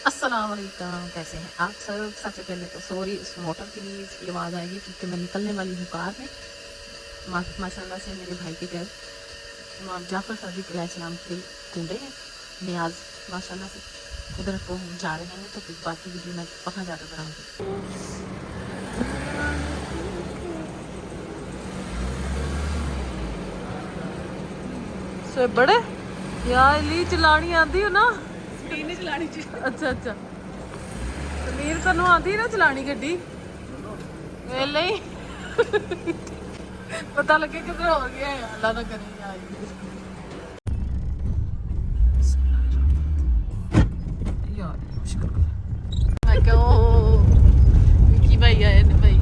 अस्सलाम वालेकुम, कैसे हैं आप सब। सबसे पहले तो सॉरी इस मोटर के लिए इसकी आवाज़ आएगी क्योंकि मैं निकलने वाली हूँ कार में माशाल्लाह से मेरे भाई के घर इमाम जाफ़र सादिक अलैहिस्सलाम के कूड़े हैं नियाज माशाल्लाह से उधर को हम जा रहे हैं। तो फिर बाकी वीडियो मैं वहाँ जाकर बनाऊँगी। सो बड़े यार ली चलानी आती हो ना चलानी अच्छा अच्छा समीर तेन आती ना चलानी गड्डी वेले ही पता लगे किधर हो गया है अल्लाह ना करे यार मुश्किल मैं क्यों विकी भाई आए ने भाई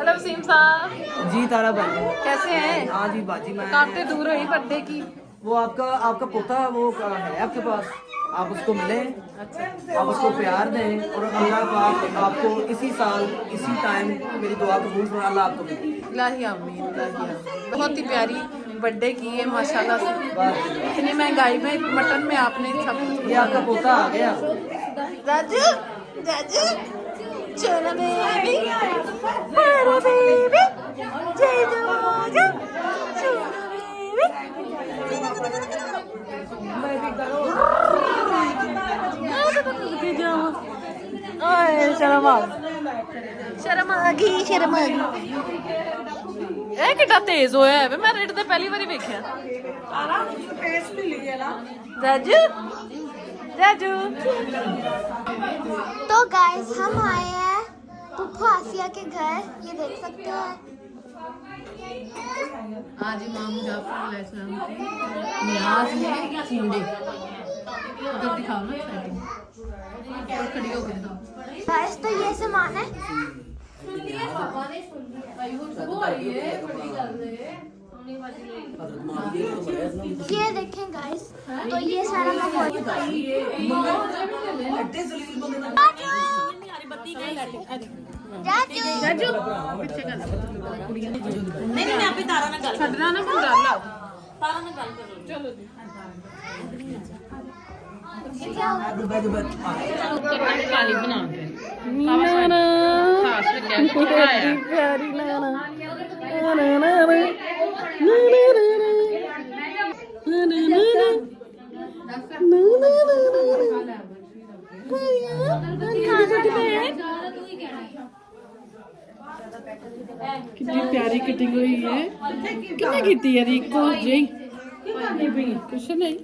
हेलो वसीम साहब जी तारा भाई कैसे हैं। हाँ जी बाजी मैं काफी दूर हुई बर्थडे की। वो आपका पोता वो है आपके पास, आप उसको मिलें, आप उसको प्यार दें और अल्लाह पाक आपको इसी साल इसी टाइम मेरी दुआ कबूल फरमाए। अल्लाह आपको मिले। इलाही आमीन इलाही आमीन। बहुत ही प्यारी बर्थडे की है माशाल्लाह से। इतनी महंगाई में मटन में आपने सब ये आपका पोता आ गया। राजू राजू चलो बेबी हेलो बेबी जय राजू चलो बेबी ओए शर्म आ गई शर्म आ गई। ਇਹ ਕਿੱਡਾ ਤੇਜ਼ ਹੋਇਆ ਹੈ ਵੇ ਮੈਂ ਰੇਡ ਤੇ ਪਹਿਲੀ ਵਾਰੀ ਵੇਖਿਆ ਰਾਜੂ राजू। तो गाइस हम आए हैं पुप्पो आसिया के घर, ये देख सकते हैं। आज इमाम जाफर अलैहिस्सलाम के नियाज में कूड़े उधर दिखाओ ना सेटिंग और खड़ी हो गई ना गाइस तो ये सामान है, ये देखें गाइस। तो ये सारा राजू राजू पीछे कर नहीं मैं आपे तारा ना गल छड़ना ना फोन कर ला तारा ना गल करो चलो जी काली बना के मीना खास रखा है प्यारी लाना कितनी प्यारी कटिंग हुई है। कितने की है रिको जी कुछ नहीं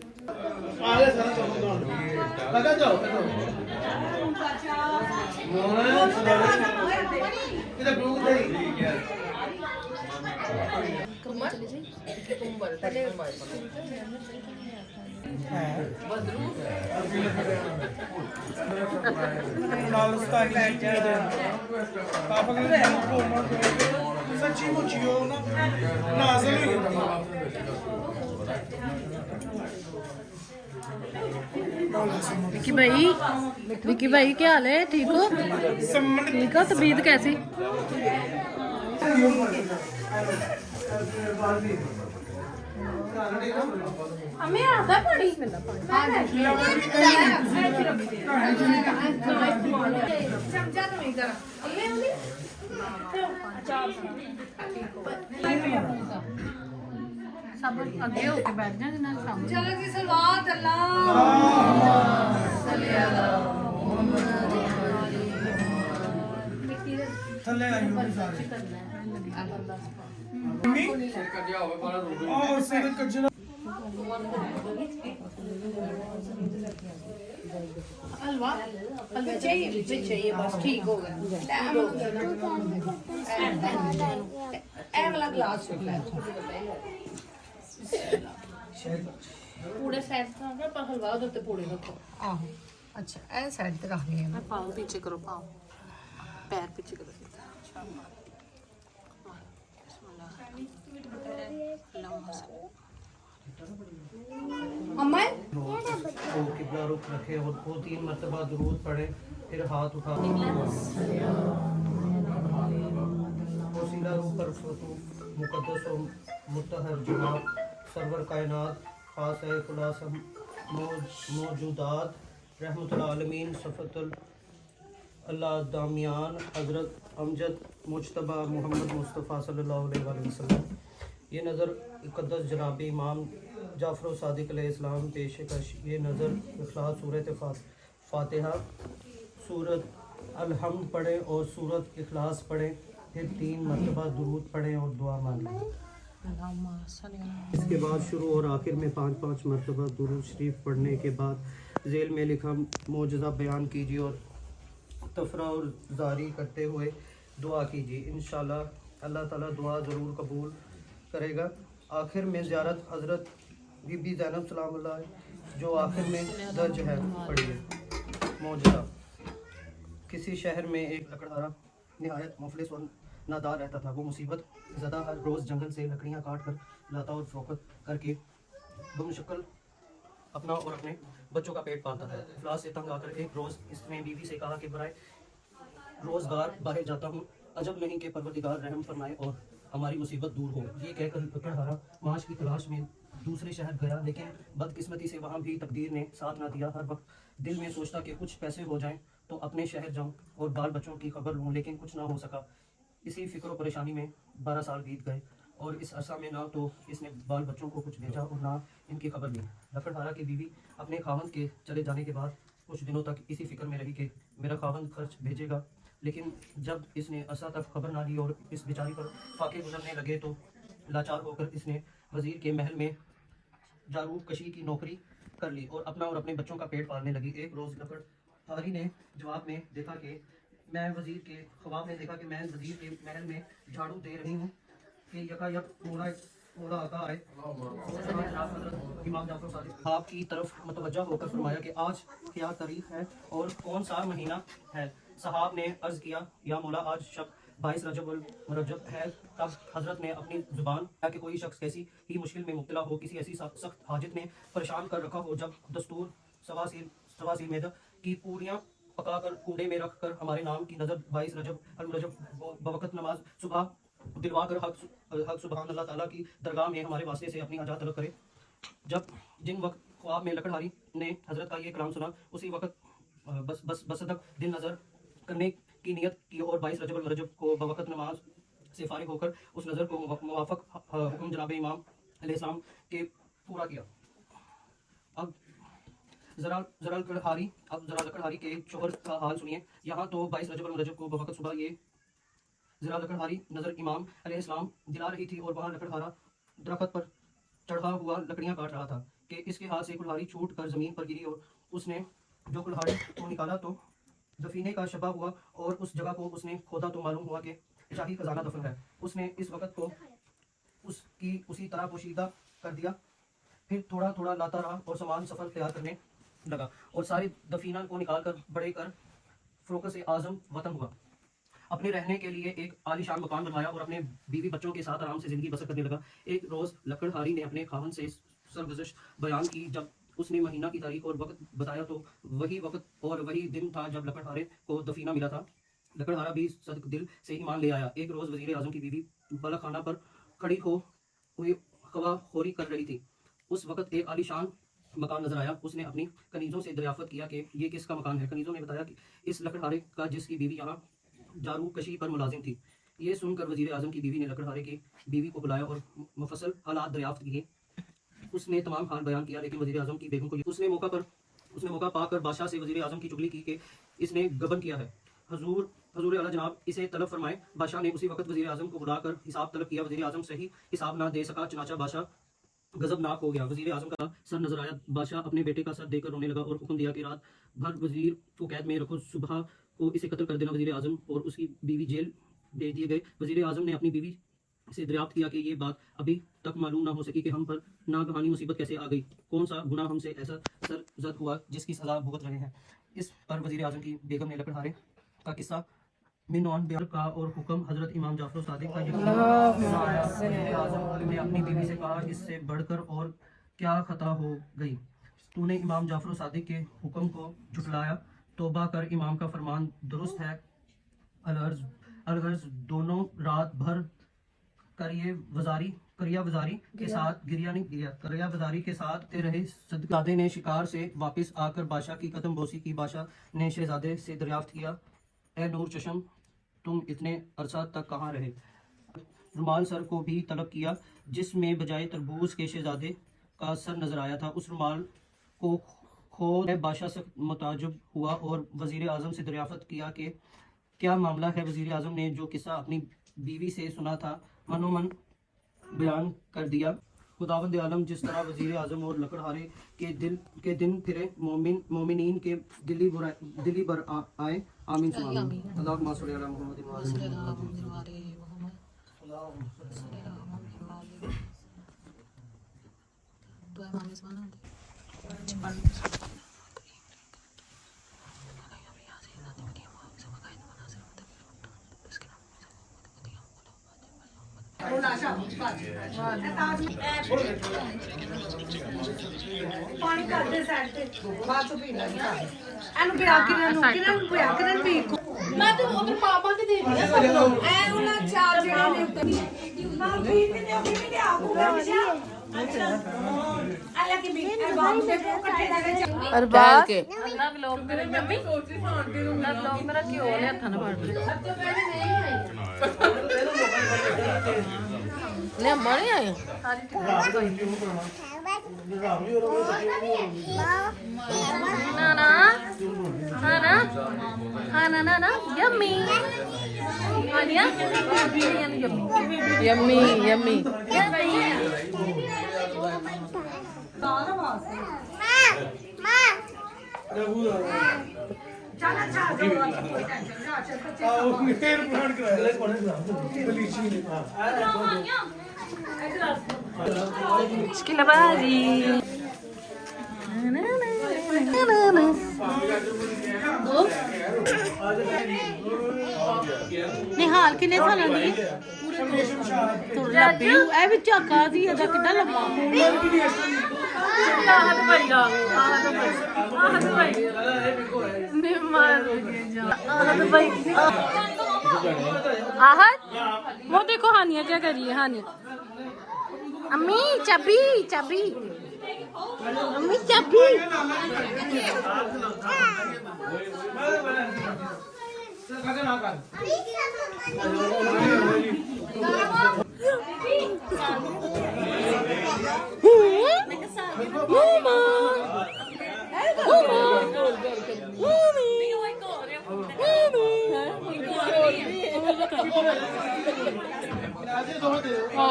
सच्ची मुच्ची हो ना नाज़िल हुई विकी भाई क्या हाल है। ठीक हो ठीक हो तबीयत कैसी हमें आता पानी सब अगे होके बैठ जा चलो जी सलवात अल्लाह थल्ले आई हो सारे और सिर कजरा हलवा हलवा चाहिए बस ठीक हो गया ए वाला ग्लास पूरे साइड पर हलवा उधर ते पूरे रखो आहो अच्छा ए साइड ते रख लिया मैं पाओ पीछे करो पाओ पैर पीछे करो बिस्मिल्लाह को किबला रुख रखे और वो 3 मरतबा दुरूद पढ़े, फिर हाथ उठा वसीला रूह पर फतू मुकद्दस और मुतहर जनाब सरवर कायनात खास है खुलास मौजूदात रहमतुल आलमीन सफ़तुल अल्लाह दामियान हज़रत अमजद मुजतबा मोहम्मद मुस्तफ़ा सल्लल्लाहु अलैहि वसल्लम। ये नज़र मुक़द्दस जनाब इमाम जाफ़र सादिक अलैहिस्सलाम पेशकश। ये नज़र इखलास सूरत फ़ातिहा सूरत अलहम्द पढ़ें और सूरत इखलास पढ़ें, फिर 3 मरतबा दुरूद पढ़ें और दुआ मांगें। इसके बाद शुरू और आखिर में 5-5 मरतबा दुरूद शरीफ पढ़ने के बाद ज़ेल में लिखा मौजज़ा बयान कीजिए और तफरा और जारी करते हुए दुआ कीजिए। इंशाअल्लाह अल्लाह ताला दुआ ज़रूर कबूल करेगा। आखिर में ज़ियारत हज़रत बीबी ज़ैनब सलाम अलैहा जो आखिर में दर्ज है पढ़िए। मौजज़ा किसी शहर में एक लकड़हारा नहायत मुफलिस और नादार रहता था। वो मुसीबत ज़दा हर रोज़ जंगल से लकड़ियाँ काट कर लाता और फ़रोख्त करके बमुश्किल अपना और अपने बच्चों का पेट पालता था। इफलास से तंग आकर एक रोज़ इसने बीवी से कहा कि बराए रोज़गार बाहर जाता हूँ, अजब नहीं कि परवरदिगार रहम फरमाए और हमारी मुसीबत दूर हो। ये कहकर लकड़हारा माश की तलाश में दूसरे शहर गया, लेकिन बदकिस्मती से वहाँ भी तकदीर ने साथ ना दिया। हर वक्त दिल में सोचता कि कुछ पैसे हो जाएं तो अपने शहर जाऊं और बाल बच्चों की खबर लूं, लेकिन कुछ ना हो सका। इसी फिक्र और परेशानी में 12 साल बीत गए और इस अरसा में ना तो इसने बाल बच्चों को कुछ भेजा और ना इनकी खबर ली। लकड़हारा की बीवी अपने खावंद के चले जाने के बाद कुछ दिनों तक इसी फिक्र में रही कि मेरा खावंद खर्च भेजेगा, लेकिन जब इसने अरसा तक खबर ना ली और इस बेचारी पर फाके गुजरने लगे तो लाचार होकर इसने वज़ीर के महल में जारूब कशी की नौकरी कर ली और अपना और अपने बच्चों का पेट पालने लगी। एक रोज़ लकड़हारी ने जवाब में देखा कि मैं वज़ीर के ख्वाब में देखा कि मैं वज़ीर के महल में झाड़ू दे रही हूँ कि यकायक मोड़ा आका आए। इमाम जाफ़र सादिक आपकी तरफ मुतवज्जा होकर फरमाया कि आज क्या तारीख है और कौन सा महीना है। सहाब ने अर्ज़ किया, या मौला आज शब 22 रजब उल मुरज्जब है। तब हज़रत ने अपनी ज़ुबान कि कोई शख्स कैसी ही मुश्किल में मुब्तला हो, किसी ऐसी सख्त हाजत ने परेशान कर रखा हो, जब दस्तूर सवासील मैदा की पूरियाँ पका कर कूड़े में रख कर हमारे नाम की नज़र 22 रजब अल मुरज्जब बवक़्त नमाज सुबह दिलवा कर हक सुबहान अल्लाह ताला की दरगाह में हमारे वास्ते से अपनी हाजात तलब करे। जब जिन वक्त ख्वाब में लकड़हारी ने हज़रत का ये कलाम सुना, उसी वक्त बसदक दिन नज़र करने की नियत की और 22 रजब अल मुरज्जब को बवक़्त नमाज से फारिग होकर उस नज़र को मुवाफ़क़ हुक्म जनाब इमाम अलैहिस्सलाम के पूरा किया। अब जरा लकड़हारी के शोहर का हाल सुनिए। यहाँ तो 22 रजब अल-मुरज्जब को बवक़्त सुबह ये जरा लकड़हारी नज़र इमाम अलैहिस्सलाम दिला रही थी और वहाँ लकड़हारा दरख्त पर चढ़ा हुआ लकड़ियाँ काट रहा था कि इसके हाथ से कुल्हाड़ी छूट कर ज़मीन पर गिरी और उसने जो कुल्हाड़ी को निकाला तो दफीने का शबा हुआ और उस जगह को उसने खोदा तो मालूम हुआ कि शाही खजाना दफन है। उसने इस वक़्त को उसकी उसी तरह पोशीदा कर दिया, फिर थोड़ा थोड़ा लाता रहा और सामान सफ़र तैयार करने लगा और सारे दफीना को निकाल कर बड़े कर फ़रोख़्त से आज़म वतन हुआ। अपने रहने के लिए एक आलीशान मकान बनवाया और अपने बीवी बच्चों के साथ आराम से ज़िंदगी बसर करने लगा। एक रोज़ लकड़हारी ने अपने खावन से सरगुज़श्त बयान की। जब उसने महीना की तारीख और वक्त बताया तो वही वक्त और वही दिन था जब लकड़हारे को दफीना मिला था। लकड़हारा भी सदक दिल से ईमान ले आया। एक रोज़ वज़ीर आज़म की बीवी बाला खाना पर खड़ी हो हुई खवाखोरी कर रही थी। उस वक्त एक आलीशान मकान नजर आया। उसने अपनी कनीज़ों से दरियाफ्त किया कि ये किसका मकान है। कनीज़ों ने बताया कि इस लकड़हारे का, जिसकी बीवी यहाँ जारू कशी पर मुलाजिम थी। ये सुनकर वज़ीर आज़म की बीवी ने लकड़हारे की बीवी को बुलाया और मुफस्सल हालात दरियाफ्त किए। उसने तमाम हाल बयान किया, लेकिन वज़ीर आज़म की बेगम को उसने मौका पाकर बादशाह से वज़ीर आज़म की चुगली की कि इसने गबन किया है, हजूर आला जनाब इसे तलब फरमाए। बादशाह ने उसी वक्त वज़ीर आज़म को बुलाकर हिसाब तलब किया। वज़ीर आज़म सही हिसाब ना दे सका, चनाचा बादशाह गजबनाक हो गया। वज़ीर आज़म का सर नजर आया। बादशाह अपने बेटे का सर देकर रोने लगा और हुक्म दिया कि रात भर वज़ीर को कैद में रखो, सुबह को इसे कत्ल कर देना। वज़ीर आज़म और उसकी बीवी जेल भेज दिए गए। वज़ीर आज़म ने अपनी बीवी से दरियाफ्त किया कि ये बात अभी तक मालूम ना हो सकी कि हम पर नागहानी मुसीबत कैसे आ गई, कौन सा गुनाह हमसे ऐसा सरजद हुआ जिसकी सज़ा भुगत रहे हैं। इस पर वज़ीर आज़म की बेगम ने लकड़हारे का किस्सा मिनौन बयान का और हुक्म हज़रत इमाम जाफ़र सादिक का यकीन वज़ीर आज़म ने अपनी बीवी से कहा, इससे बढ़कर और क्या खता हो गई? तूने इमाम जाफर सादिक के हुक्म को झुटलाया। तौबा कर, इमाम का फरमान दुरुस्त है। अलगर्ज दोनों रात भर करिया वजारी के साथ करिया वजारी के साथ ते रहे। शहजादे ने शिकार से वापस आकर बादशाह की कदम बोसी की। बादशाह ने शहजादे से दरियाफ्त किया, ए नूर चश्म, तुम इतने अरसा तक कहाँ रहे? रुमाल सर को भी तलब किया, जिसमें बजाय तरबूज के शहजादे का सर नजर आया था। उस रुमाल को खोल बादशाह से मुताजुब हुआ और वजीर आजम से दरियाफ्त किया कि क्या मामला है। वजीर आजम ने जो किस्सा अपनी बीवी से सुना था मनोमन बयान कर दिया। खुदावंद आलम जिस तरह वजीर आजम और लकड़हारे के दिन फिरे, मोमिनीन के दिली बर आए। आमीन सुम्मा आमीन। अल्लाहुम्मा सल्ली अला मुहम्मद व अला ਪਾਣੀ ਕਰਦੇ ਸਾਈਡ ਤੇ ਬਾਅਦ ਚ ਪੀਣਾ ਇਹਨੂੰ ਪਿਆ ਕਿਰਨ ਪੀ ਮੈਂ ਤੇ ਉਧਰ ਪਾਪਾ ਤੇ ਦੇ ਦਿਆ ਸਭ ਨੂੰ ਐ ਉਹਨਾਂ ਚਾਰ ਜਿਹੜੇ ਨੇ ਉੱਤੇ ਨਾਲ ਪੀ ਤੇ ਆਉਂਗਾ ਆਲਾ ਕਿ ਵੀ ਬਾਹਰ ਦੇ ਇਕੱਠੇ ਦਾ ਵਿੱਚ ਅਰਬਾਜ਼ ਕੇ ਅੱਲਾ ਲੋਕ ਮੇਰੇ ਮੰਮੀ ਅੱਲਾ ਲੋਕ ਮੇਰਾ ਘਿਓ ਲੈ ਹੱਥਾਂ ਨਾਲ ਫੜ ਲੈ ਮਾਰੇ ਆਏ ਨਾ ਯਮੀ ਆਨੀਆ ਯਮੀ ਨਿਹਾਲ ਕਿੰਨੇ ਸਾਲਾਂ ਦੀ ਤੁਰ ਲੱਭੀ ਇਹ ਵੀ ਝਾਕਾ ਦੀ ਇਹਦਾ ਕਿੰਨਾ ਲੰਮਾ ਆਹਤ ਭਾਈ ਆਹਤ ਭਾਈ ਨਿਮਾਰ ਆਹਤ ਭਾਈ आहत वो देखो हानिया क्या कर रही है। हानिया अम्मी चाबी अम्मी चाबी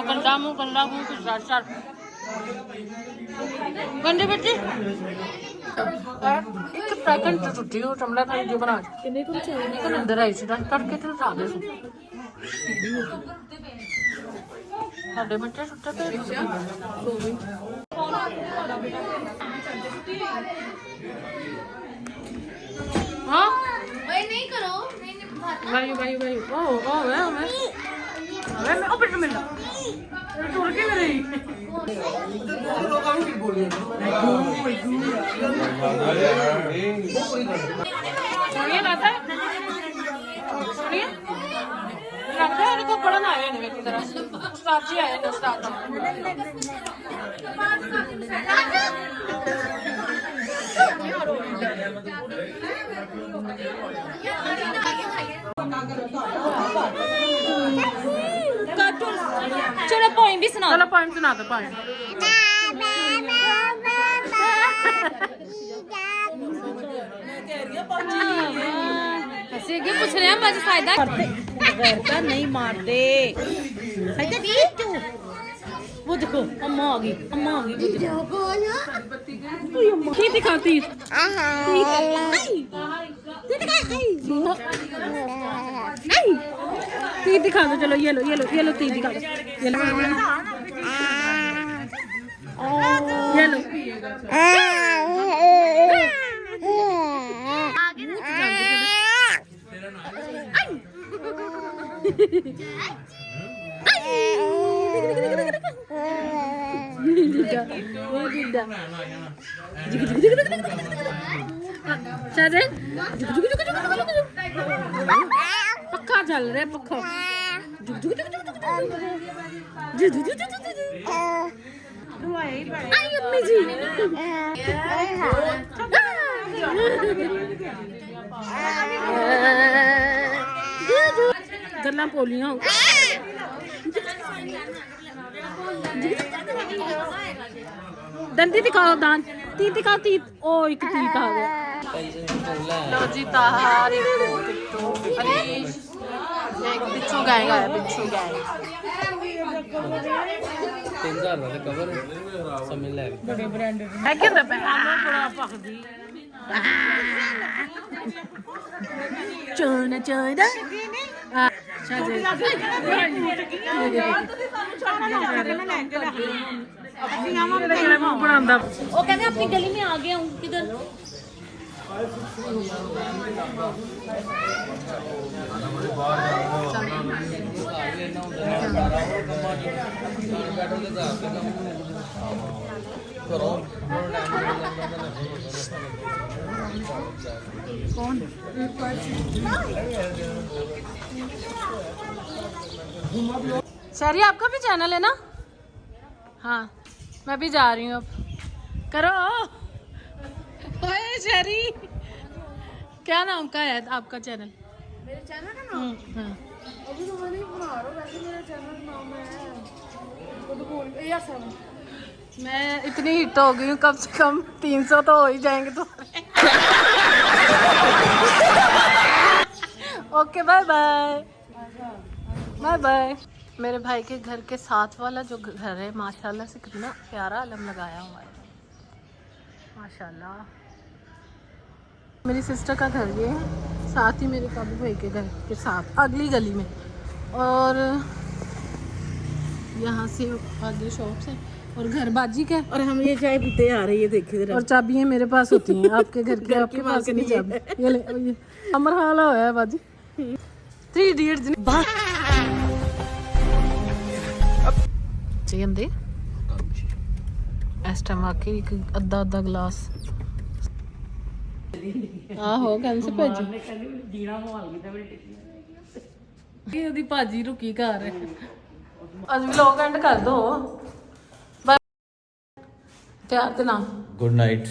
गंदा मुंह कुछ गंदे बच्चे एक पैकेट तो टूटी हो टमला का जो बना कितने को चाहिए तो अंदर आई सी तड़के तो ला दे साडे बच्चे सुट्टे पे हां ओए नहीं करो भाई ओ मैं ओ बेटा मिल टूर के मेरे सोनिया लाता है सोनिया लगता है इनको पढ़ना आया नहीं मेरी तरह उस्ताद जी आए ना उस्ताद चलो पोइम भी सुना चलो पोइम सुना दो पोइम ऐसे पूछ रहे हैं मुझे फायदा गैर का नहीं मारते वो देखो अम्मा आ गई की दिखाती तीर दिखा दो चलो ये लो तीर दिखा दो ये लो ਚੱਲ ਪੱਖਾ ਚੱਲ ਰਿਹਾ ਪੱਖਾ ਆਈ ਅੰਮੀ ਜੀ ਗੱਲਾਂ ਪੋਲੀਆਂ दंती दिखाओ दान तीत दिखाओ तीत ओ एक तीत आ गया लो जी ताहार एक अलीश एक बिच्छू गाएगा बिच्छू गाएगा 3000 ਦਾ ਕਵਰ ਸਮਝ ਲੈ बड़े ब्रांडेड है कि मैं बड़ा पखदी चोना चोना वो कहते अपनी गली में आ गया हूँ किधर कौन शहरी आपका भी चैनल है ना हाँ मैं भी जा रही हूँ अब करो ओए शहरी क्या नाम का है आपका चैनल मेरे चैनल का नाम हाँ। अभी तो मैं नहीं बना रहा वैसे मेरा चैनल का नाम है वो तो बोल या सब मैं इतनी हिट हो गई हूँ कम से कम 300 तो हो ही जाएंगे तो okay bye bye bye bye मेरे भाई के घर के साथ वाला जो घर है माशाल्लाह से कितना प्यारा आलम लगाया हुआ है माशाल्लाह मेरी सिस्टर का घर ये है साथ ही मेरे काबू भाई के घर के साथ अगली गली में और यहाँ से आगे शॉप्स है और घर बाजी का है और हम ये चाय पीते आ रही है देखिए और चाबियां मेरे पास होती हैं आपके घर की आपके पास नहीं चाबी ये ले ये अमर हाल होया है बाजी 3 इडियट्स ने चाहिए इस टाइम आके एक अद्धा अद्धा गिलास आहो कैंसे भाजी जीना माहौल की ये ओदी भाजी रुकी घर आज व्लॉग एंड कर दो प्यार ते नाम गुड नाइट